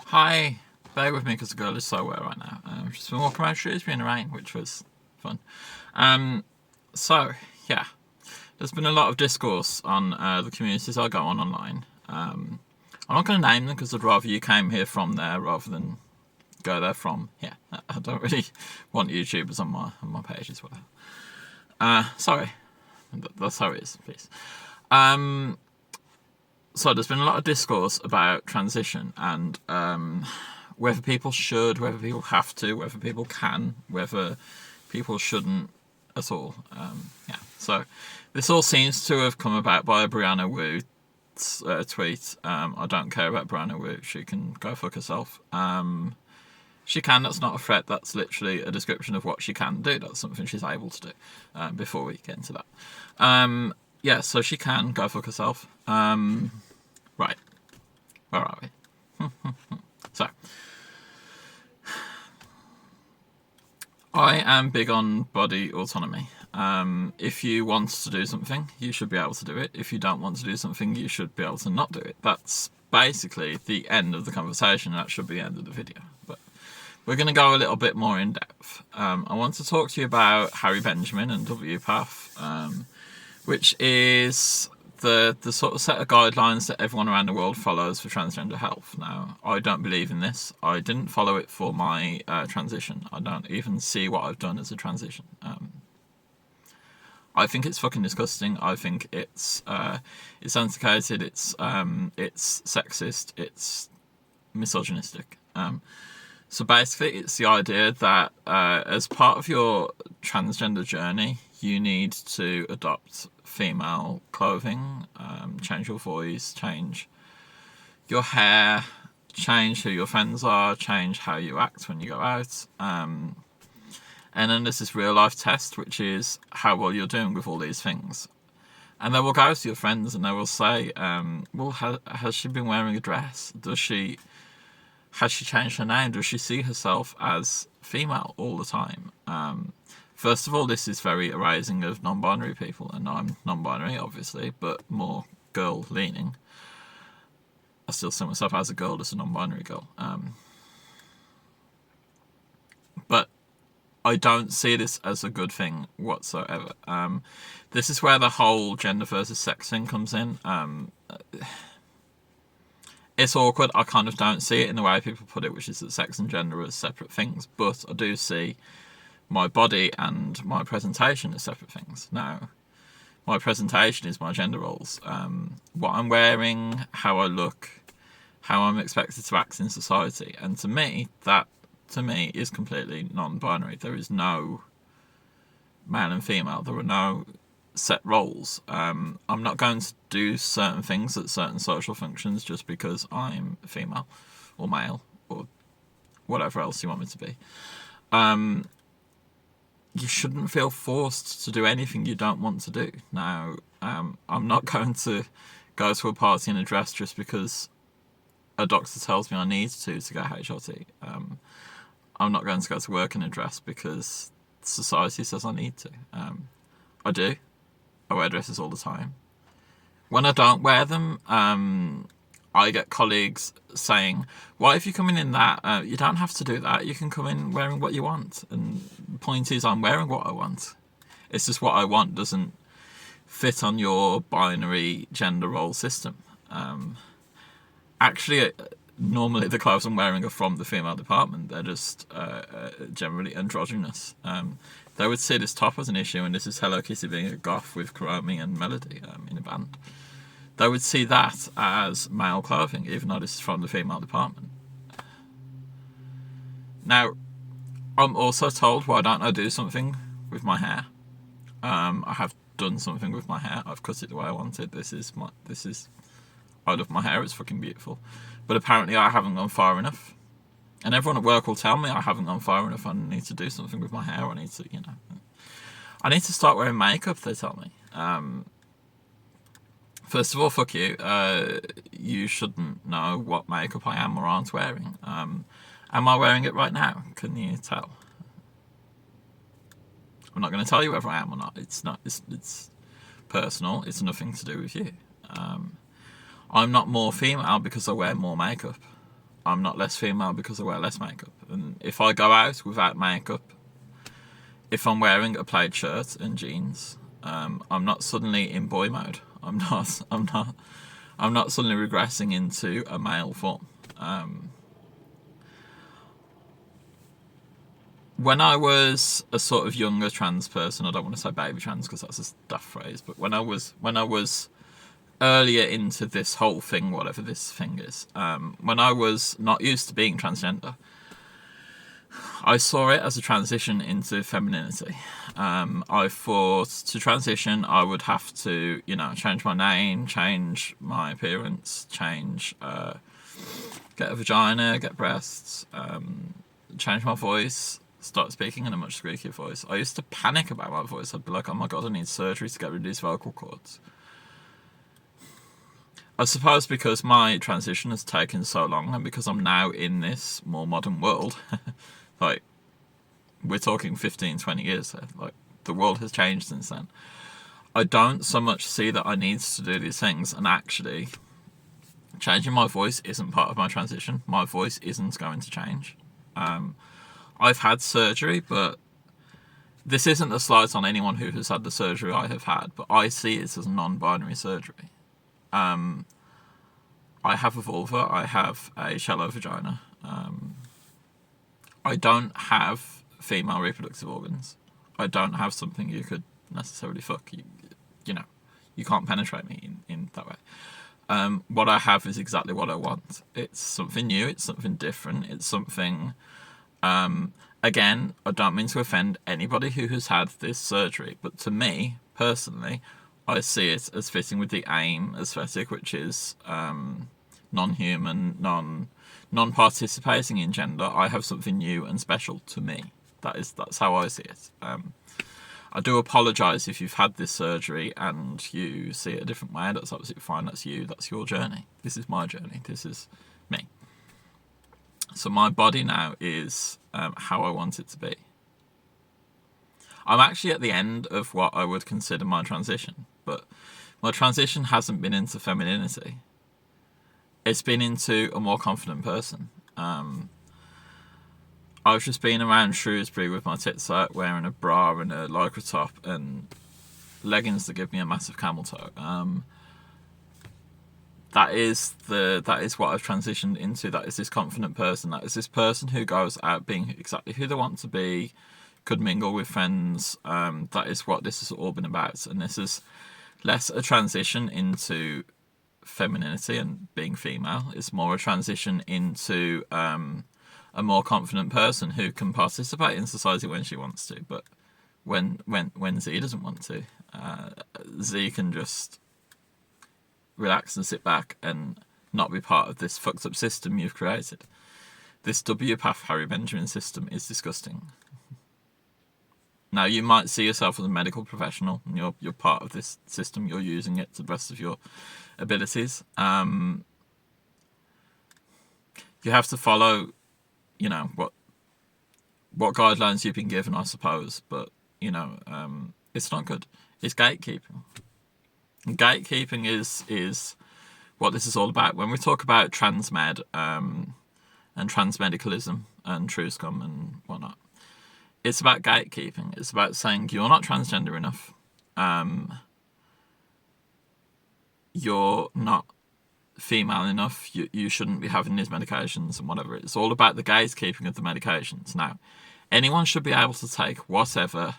Hi, bear with me because the girl is so wet right now. She's been walking around Shrewsbury in the rain, which was fun. So, yeah, there's been a lot of discourse on the communities I go on online. I'm not going to name them because I'd rather you came here from there rather than go there from here. I don't really want YouTubers on my page as well. Sorry, that's how it is, please. So there's been a lot of discourse about transition and whether people should, whether people have to, whether people can, whether people shouldn't at all. So this all seems to have come about by a Brianna Wu tweet. I don't care about Brianna Wu. She can go fuck herself. She can. That's not a threat. That's literally a description of what she can do. That's something she's able to do. Before we get into that, so she can go fuck herself. Right, where are we? So, I am big on body autonomy. If you want to do something, you should be able to do it. If you don't want to do something, you should be able to not do it. That's basically the end of the conversation. That should be the end of the video. But we're going to go a little bit more in depth. I want to talk to you about Harry Benjamin and WPATH, which is the sort of set of guidelines that everyone around the world follows for transgender health. Now, I don't believe in this. I didn't follow it for my transition. I don't even see what I've done as a transition. I think it's fucking disgusting. I think it's antiquated. It's sexist. It's misogynistic. So basically, it's the idea that as part of your transgender journey, you need to adopt female clothing, change your voice, change your hair, change who your friends are, change how you act when you go out. And then there's this real life test, which is how well you're doing with all these things. And they will go to your friends and they will say, well, has she been wearing a dress? Has she changed her name? Does she see herself as female all the time? First of all, this is very erasing of non-binary people, and I'm non-binary, obviously, but more girl-leaning. I still see myself as a girl, as a non-binary girl. But I don't see this as a good thing whatsoever. This is where the whole gender versus sex thing comes in. It's awkward. I kind of don't see it in the way people put it, which is that sex and gender are separate things, but I do see my body and my presentation as separate things. Now, my presentation is my gender roles. What I'm wearing, how I look, how I'm expected to act in society. And to me, that is completely non-binary. There is no male and female. There are no set roles. I'm not going to do certain things at certain social functions just because I'm female or male or whatever else you want me to be. You shouldn't feel forced to do anything you don't want to do. Now, I'm not going to go to a party in a dress just because a doctor tells me I need to get HRT. I'm not going to go to work in a dress because society says I need to. I do. I wear dresses all the time. When I don't wear them, I get colleagues saying, "Why, if you come in that, you don't have to do that. You can come in wearing what you want." And the point is, I'm wearing what I want. It's just what I want doesn't fit on your binary gender role system. Actually, normally the clothes I'm wearing are from the female department. They're just generally androgynous. They would see this top as an issue, and this is Hello Kitty being a goth with Kuromi and Melody in a band. They would see that as male clothing, even though this is from the female department. Now, I'm also told, why don't I do something with my hair? I have done something with my hair. I've cut it the way I wanted. I love my hair. It's fucking beautiful. But apparently I haven't gone far enough. And everyone at work will tell me I haven't gone far enough. I need to do something with my hair. I need to start wearing makeup, they tell me. First of all, fuck you. You shouldn't know what makeup I am or aren't wearing. Am I wearing it right now? Can you tell? I'm not going to tell you whether I am or not. It's personal. It's nothing to do with you. I'm not more female because I wear more makeup. I'm not less female because I wear less makeup. And if I go out without makeup, if I'm wearing a plaid shirt and jeans, I'm not suddenly in boy mode. I'm not suddenly regressing into a male form. When I was a sort of younger trans person, I don't want to say baby trans because that's a daft phrase, but when I was earlier into this whole thing, whatever this thing is, when I was not used to being transgender, I saw it as a transition into femininity. I thought to transition, I would have to, change my name, change my appearance, get a vagina, get breasts, change my voice, start speaking in a much squeakier voice. I used to panic about my voice. I'd be like, oh my god, I need surgery to get rid of these vocal cords. I suppose because my transition has taken so long, and because I'm now in this more modern world, like, we're talking 15, 20 years here, like, the world has changed since then. I don't so much see that I need to do these things, and actually, changing my voice isn't part of my transition. My voice isn't going to change. I've had surgery, but this isn't a slight on anyone who has had the surgery I have had, but I see it as a non-binary surgery. I have a vulva, I have a shallow vagina. I don't have female reproductive organs. I don't have something you could necessarily fuck. You can't penetrate me in that way. What I have is exactly what I want. It's something new, it's something different, it's something... Again, I don't mean to offend anybody who has had this surgery, but to me, personally, I see it as fitting with the AIM aesthetic, which is non-human, non-participating in gender. I have something new and special to me. That's how I see it. I do apologise if you've had this surgery and you see it a different way. That's absolutely fine. That's you. That's your journey. This is my journey. This is me. So my body now is how I want it to be. I'm actually at the end of what I would consider my transition, but my transition hasn't been into femininity. It's been into a more confident person. I've just been around Shrewsbury with my tits out, wearing a bra and a lycra top and leggings that give me a massive camel toe. That is what I've transitioned into. That is this confident person. That is this person who goes out being exactly who they want to be, could mingle with friends. That is what this has all been about. And this is less a transition into femininity and being female. It's more a transition into a more confident person who can participate in society when she wants to. But when Z doesn't want to, Z can just relax and sit back and not be part of this fucked up system you've created. This W-Path Harry Benjamin system is disgusting. Now, you might see yourself as a medical professional and you're part of this system. You're using it to the best of your abilities. You have to follow, what guidelines you've been given, I suppose. But, it's not good. It's gatekeeping. Gatekeeping is what this is all about. When we talk about transmed and transmedicalism and TrueScum and whatnot, it's about gatekeeping. It's about saying you're not transgender enough. You're not female enough. You shouldn't be having these medications and whatever. It's all about the gatekeeping of the medications. Now, anyone should be able to take whatever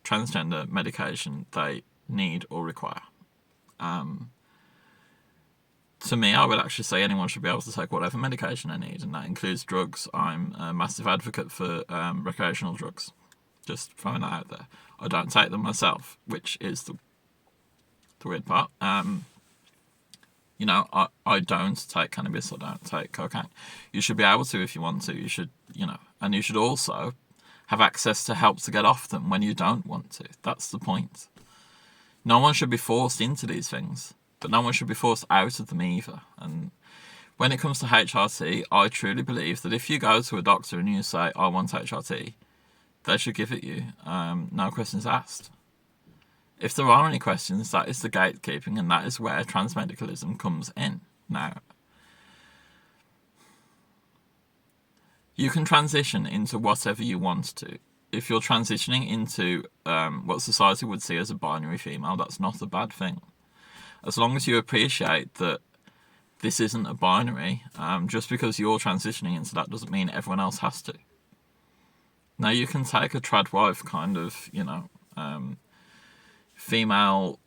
transgender medication they need or require. To me, I would actually say anyone should be able to take whatever medication they need, and that includes drugs. I'm a massive advocate for recreational drugs. Just throwing that out there. I don't take them myself, which is the weird part. I don't take cannabis. I don't take cocaine. You should be able to if you want to. You should, and you should also have access to help to get off them when you don't want to. That's the point. No one should be forced into these things, but no one should be forced out of them either. And when it comes to HRT, I truly believe that if you go to a doctor and you say, I want HRT, they should give it you. No questions asked. If there are any questions, that is the gatekeeping, and that is where transmedicalism comes in. Now, You can transition into whatever you want to. If you're transitioning into what society would see as a binary female, that's not a bad thing. As long as you appreciate that this isn't a binary, just because you're transitioning into that doesn't mean everyone else has to. Now, you can take a trad wife kind of, female,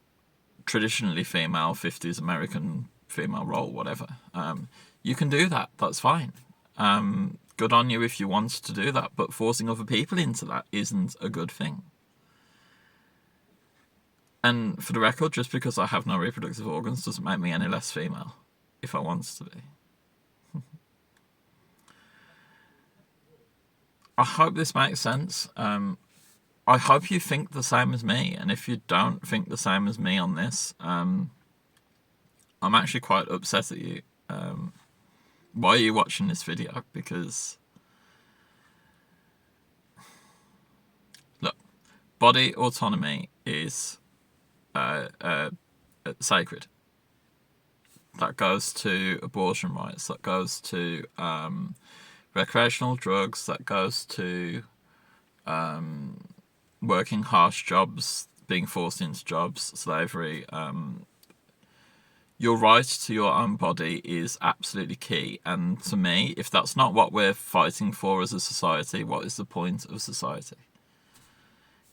traditionally female, 50s American female role, whatever. You can do that. That's fine. Good on you if you want to do that, but forcing other people into that isn't a good thing. And for the record, just because I have no reproductive organs doesn't make me any less female if I want to be. I hope this makes sense. I hope you think the same as me, and if you don't think the same as me on this, I'm actually quite upset at you. Why are you watching this video? Because, look, body autonomy is sacred. That goes to abortion rights, that goes to recreational drugs, that goes to working harsh jobs, being forced into jobs, slavery. Your right to your own body is absolutely key. And to me, if that's not what we're fighting for as a society, what is the point of society?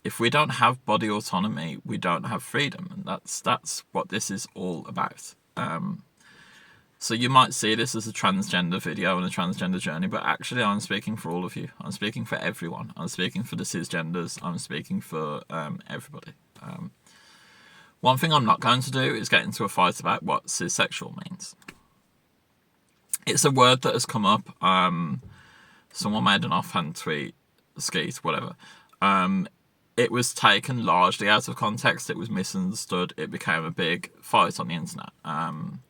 If we don't have body autonomy, we don't have freedom. And that's what this is all about. So you might see this as a transgender video and a transgender journey, but actually I'm speaking for all of you. I'm speaking for everyone. I'm speaking for the cisgenders. I'm speaking for everybody. One thing I'm not going to do is get into a fight about what cissexual means. It's a word that has come up. Someone made an offhand tweet, skeet, whatever. It was taken largely out of context. It was misunderstood. It became a big fight on the internet. I'm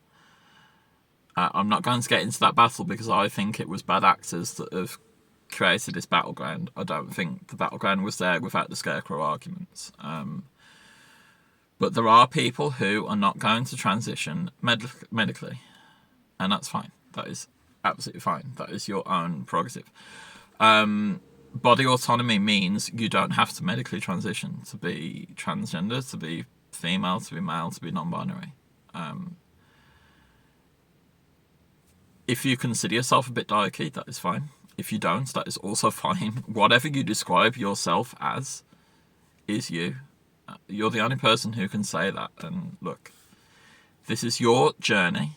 not going to get into that battle because I think it was bad actors that have created this battleground. I don't think the battleground was there without the scarecrow arguments. But there are people who are not going to transition medically, and that's fine. That is absolutely fine. That is your own prerogative. Body autonomy means you don't have to medically transition to be transgender, to be female, to be male, to be non-binary. If you consider yourself a bit diarchy, that is fine. If you don't, that is also fine. Whatever you describe yourself as is you. You're the only person who can say that. And look, this is your journey.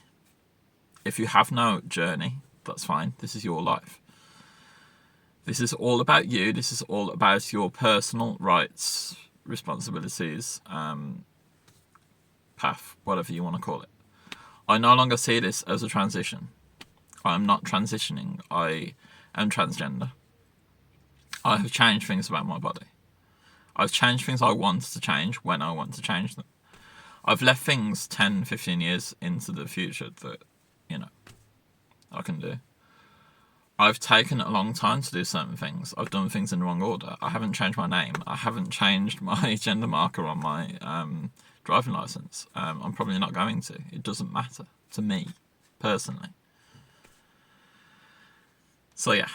If you have no journey, that's fine. This is your life. This is all about you. This is all about your personal rights, responsibilities, path, whatever you want to call it. I no longer see this as a transition. I'm not transitioning. I am transgender. I have changed things about my body. I've changed things I want to change when I want to change them. I've left things 10, 15 years into the future that, I can do. I've taken a long time to do certain things. I've done things in the wrong order. I haven't changed my name. I haven't changed my gender marker on my driving license. I'm probably not going to. It doesn't matter to me, personally. So yeah,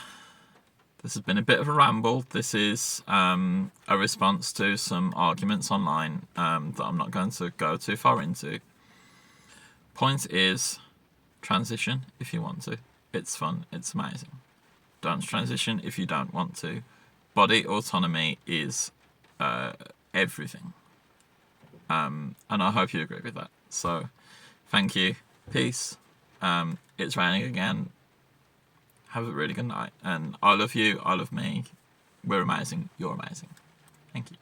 this has been a bit of a ramble. This is a response to some arguments online that I'm not going to go too far into. Point is, transition if you want to. It's fun, it's amazing. Don't transition if you don't want to. Body autonomy is everything. And I hope you agree with that. So, thank you. Peace. It's raining again. Have a really good night. And I love you. I love me. We're amazing. You're amazing. Thank you.